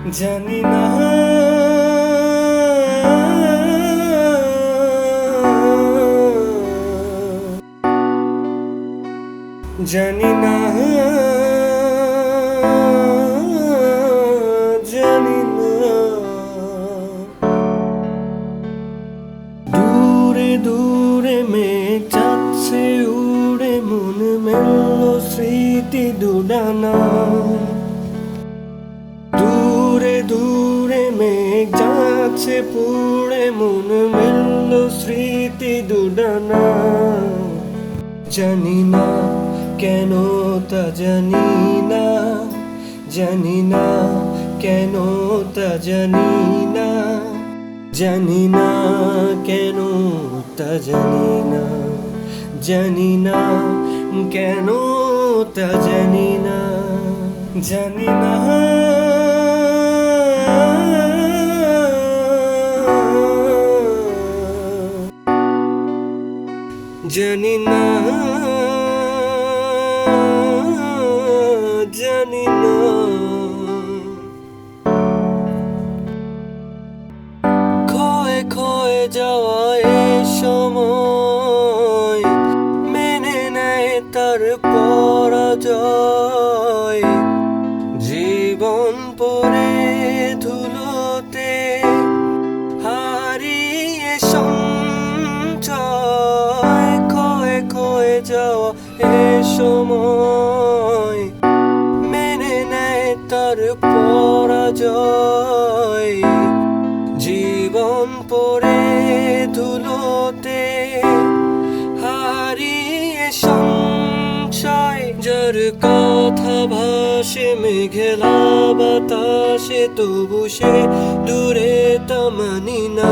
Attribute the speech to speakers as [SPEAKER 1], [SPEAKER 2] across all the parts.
[SPEAKER 1] জানি না জানি না জানি না দূরে দূরে মেঘ যাচ্ছে উড়ে মন মেলল স্মৃতি দুডানা দূরে দূরে মেঘ যাচ্ছে পুড়ে মন মেলল স্মৃতি দুডানা জানি না কেন তা জানি না জানি না কেন তা জানি না জানি না কেন তা জানি না জানি না কেন তা জানি না জানি না জানি না জানি না ক্ষয়ে ক্ষয়ে যাওয়া এ সময় মেনে নেয় তার পরাজয় জীবন পড়ে ধুলোতে হারিয়ে সঞ্চয় ক্ষয়ে ক্ষয়ে যাওয়া এ সময় মেনে নেয় তার পরাজয় জীবন পড়ে ধুলোতে হারিয়ে সংশয় যার কথা ভাসে মেঘলা বাতাসে তবু সে দূরে তা মানি না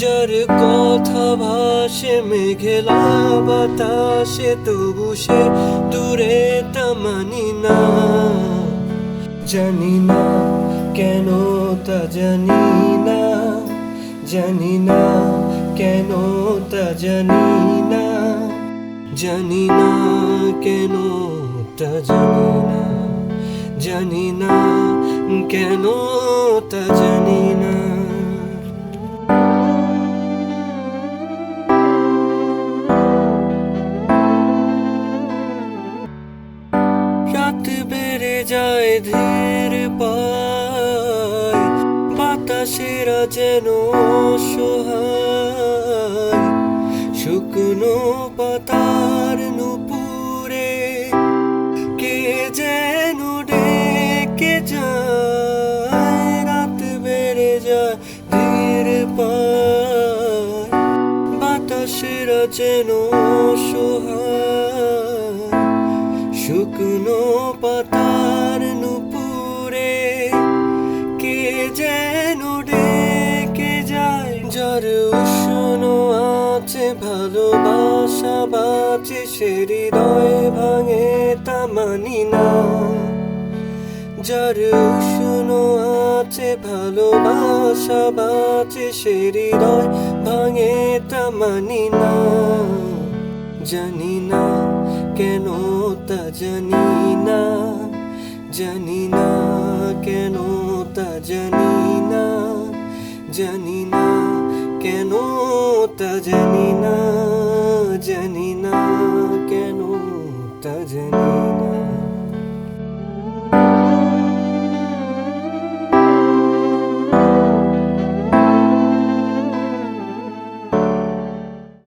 [SPEAKER 1] যার কথা ভাসে মেঘলা বাতাসে তবু সে দূরে তা মানি না জানি না কেন তা জানি না জানি না কেন তা জানি না জানি না কেন তা জানি না জানি না কেন তা জানি না রাত বেড়ে যায় ধীর পায় বাতাসেরা যেন অসহায় শুকনো পাতার নুপুরে কে যেন ডেকে যায় রাত বেড়ে যায় ধীর পায় বাতাসেরা যেন অসহায় শুকনো পাতার নুপুরে কে যেন ডেকে যায় যার উষ্ণ আছে ভালোবাসা বাঁচে সে হৃদয় ভাঙে তা মানি না যার উষ্ণ আছে ভালোবাসা বাঁচে সে হৃদয় ভাঙে তা মানি না জানি না কেন তা জানি না জানি না কেন তা জানি না জানি না কেন তা জানি না জানি না কেন তা জানি না